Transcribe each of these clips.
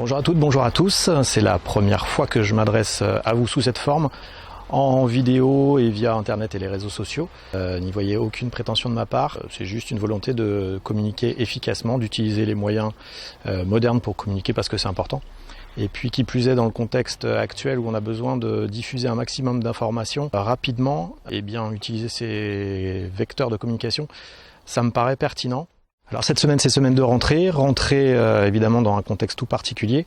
Bonjour à toutes, bonjour à tous. C'est la première fois que je m'adresse à vous sous cette forme, en vidéo et via internet et les réseaux sociaux. N'y voyez aucune prétention de ma part, c'est juste une volonté de communiquer efficacement, d'utiliser les moyens modernes pour communiquer parce que c'est important. Et puis qui plus est dans le contexte actuel où on a besoin de diffuser un maximum d'informations rapidement, et bien utiliser ces vecteurs de communication, ça me paraît pertinent. Alors cette semaine c'est semaine de rentrée évidemment dans un contexte tout particulier.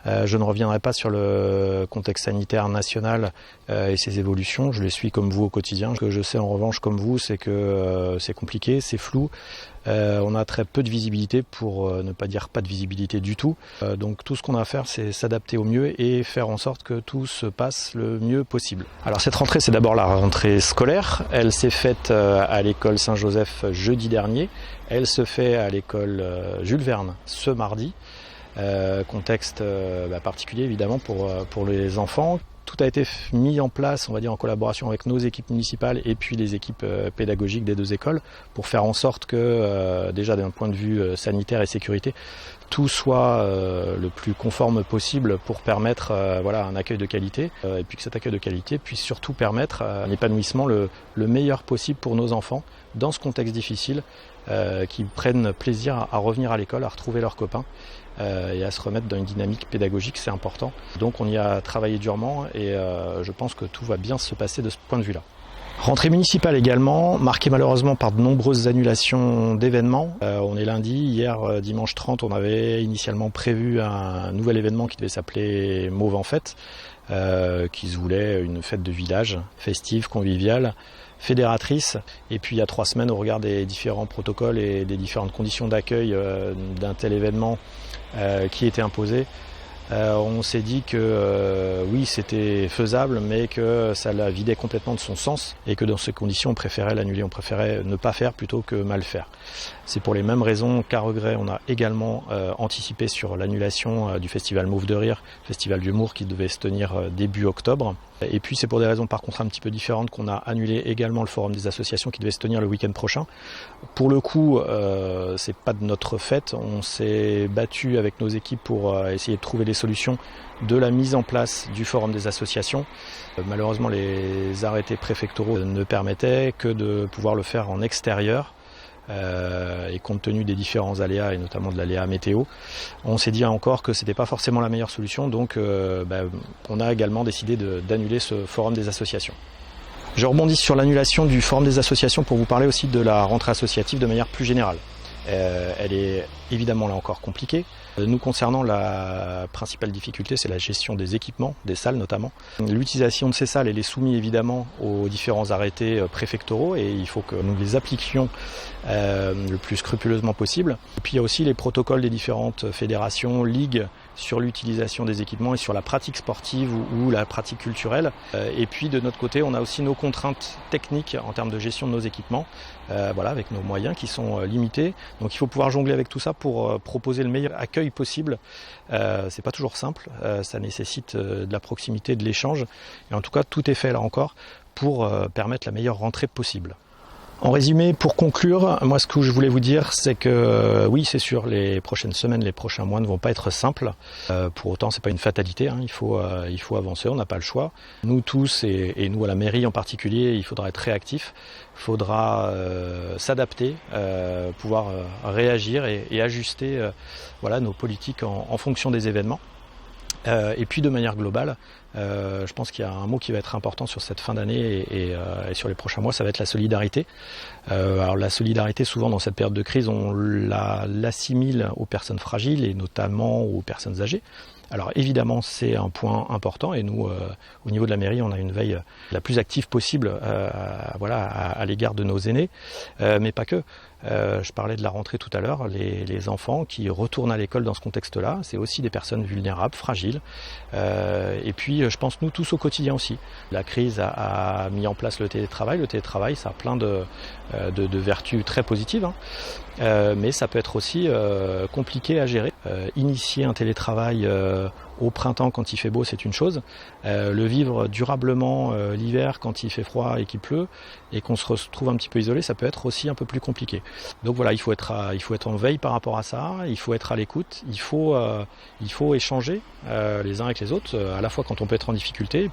Je ne reviendrai pas sur le contexte sanitaire national et ses évolutions, je les suis comme vous au quotidien. Ce que je sais en revanche comme vous, c'est que c'est compliqué, c'est flou, on a très peu de visibilité pour ne pas dire pas de visibilité du tout. Donc tout ce qu'on a à faire c'est s'adapter au mieux et faire en sorte que tout se passe le mieux possible. Alors cette rentrée c'est d'abord la rentrée scolaire, elle s'est faite à l'école Saint-Joseph jeudi dernier, elle se fait à l'école Jules Verne ce mardi. Contexte particulier évidemment pour les enfants. Tout a été mis en place, on va dire, en collaboration avec nos équipes municipales et puis les équipes pédagogiques des deux écoles pour faire en sorte que, déjà d'un point de vue sanitaire et sécurité, tout soit le plus conforme possible pour permettre un accueil de qualité et puis que cet accueil de qualité puisse surtout permettre un épanouissement le meilleur possible pour nos enfants dans ce contexte difficile, qui prennent plaisir à revenir à l'école, à retrouver leurs copains et à se remettre dans une dynamique pédagogique, c'est important. Donc on y a travaillé durement et je pense que tout va bien se passer de ce point de vue-là. Rentrée municipale également, marquée malheureusement par de nombreuses annulations d'événements. On est lundi, hier dimanche 30, on avait initialement prévu un nouvel événement qui devait s'appeler Mauve en fête, qui se voulait une fête de village, festive, conviviale, fédératrice. Et puis il y a 3 semaines, au regard des différents protocoles et des différentes conditions d'accueil d'un tel événement qui était imposé, on s'est dit que oui, c'était faisable, mais que ça la vidait complètement de son sens et que dans ces conditions, on préférait l'annuler, on préférait ne pas faire plutôt que mal faire. C'est pour les mêmes raisons qu'à regret, on a également anticipé sur l'annulation du festival Mauve de Rire, festival d'humour qui devait se tenir début octobre. Et puis c'est pour des raisons par contre un petit peu différentes qu'on a annulé également le forum des associations qui devait se tenir le week-end prochain. Pour le coup, c'est pas de notre fait, on s'est battu avec nos équipes pour essayer de trouver des solutions de la mise en place du forum des associations. Malheureusement, les arrêtés préfectoraux ne permettaient que de pouvoir le faire en extérieur. Et compte tenu des différents aléas et notamment de l'aléa météo, on s'est dit encore que c'était pas forcément la meilleure solution, donc on a également décidé d'annuler ce forum des associations. Je rebondis sur l'annulation du forum des associations pour vous parler aussi de la rentrée associative de manière plus générale. Elle est évidemment là encore compliquée. Nous concernant, la principale difficulté c'est la gestion des équipements, des salles notamment. L'utilisation de ces salles elle est soumise évidemment aux différents arrêtés préfectoraux et il faut que nous les appliquions le plus scrupuleusement possible. Et puis il y a aussi les protocoles des différentes fédérations, ligues sur l'utilisation des équipements et sur la pratique sportive ou la pratique culturelle. Et puis de notre côté on a aussi nos contraintes techniques en termes de gestion de nos équipements, avec nos moyens qui sont limités. Donc il faut pouvoir jongler avec tout ça pour proposer le meilleur accueil possible. C'est pas toujours simple, ça nécessite de la proximité, de l'échange. Et en tout cas tout est fait là encore pour permettre la meilleure rentrée possible. En résumé, pour conclure, moi ce que je voulais vous dire, c'est que oui, c'est sûr, les prochaines semaines, les prochains mois ne vont pas être simples. Pour autant, c'est pas une fatalité, il faut avancer, on n'a pas le choix. Nous tous, et nous à la mairie en particulier, il faudra être réactif, il faudra s'adapter, pouvoir réagir et ajuster nos politiques en fonction des événements. Et puis de manière globale, je pense qu'il y a un mot qui va être important sur cette fin d'année et sur les prochains mois, ça va être la solidarité. Alors la solidarité, souvent dans cette période de crise, on l'assimile aux personnes fragiles et notamment aux personnes âgées. Alors évidemment c'est un point important et nous au niveau de la mairie on a une veille la plus active possible à l'égard de nos aînés, mais pas que. Je parlais de la rentrée tout à l'heure, les enfants qui retournent à l'école dans ce contexte-là, c'est aussi des personnes vulnérables, fragiles. Et puis je pense nous tous au quotidien aussi. La crise a mis en place le télétravail ça a plein de vertus très positives, mais ça peut être aussi compliqué à gérer. initier un télétravail au printemps quand il fait beau, c'est une chose. Le vivre durablement l'hiver quand il fait froid et qu'il pleut et qu'on se retrouve un petit peu isolé, ça peut être aussi un peu plus compliqué. Donc voilà, il faut être en veille par rapport à ça, il faut être à l'écoute, il faut échanger les uns avec les autres, à la fois quand on peut être en difficulté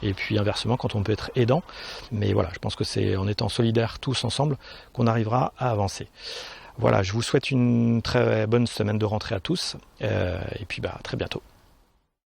et puis inversement quand on peut être aidant. Mais voilà, je pense que c'est en étant solidaires tous ensemble qu'on arrivera à avancer. Voilà, je vous souhaite une très bonne semaine de rentrée à tous et puis à très bientôt.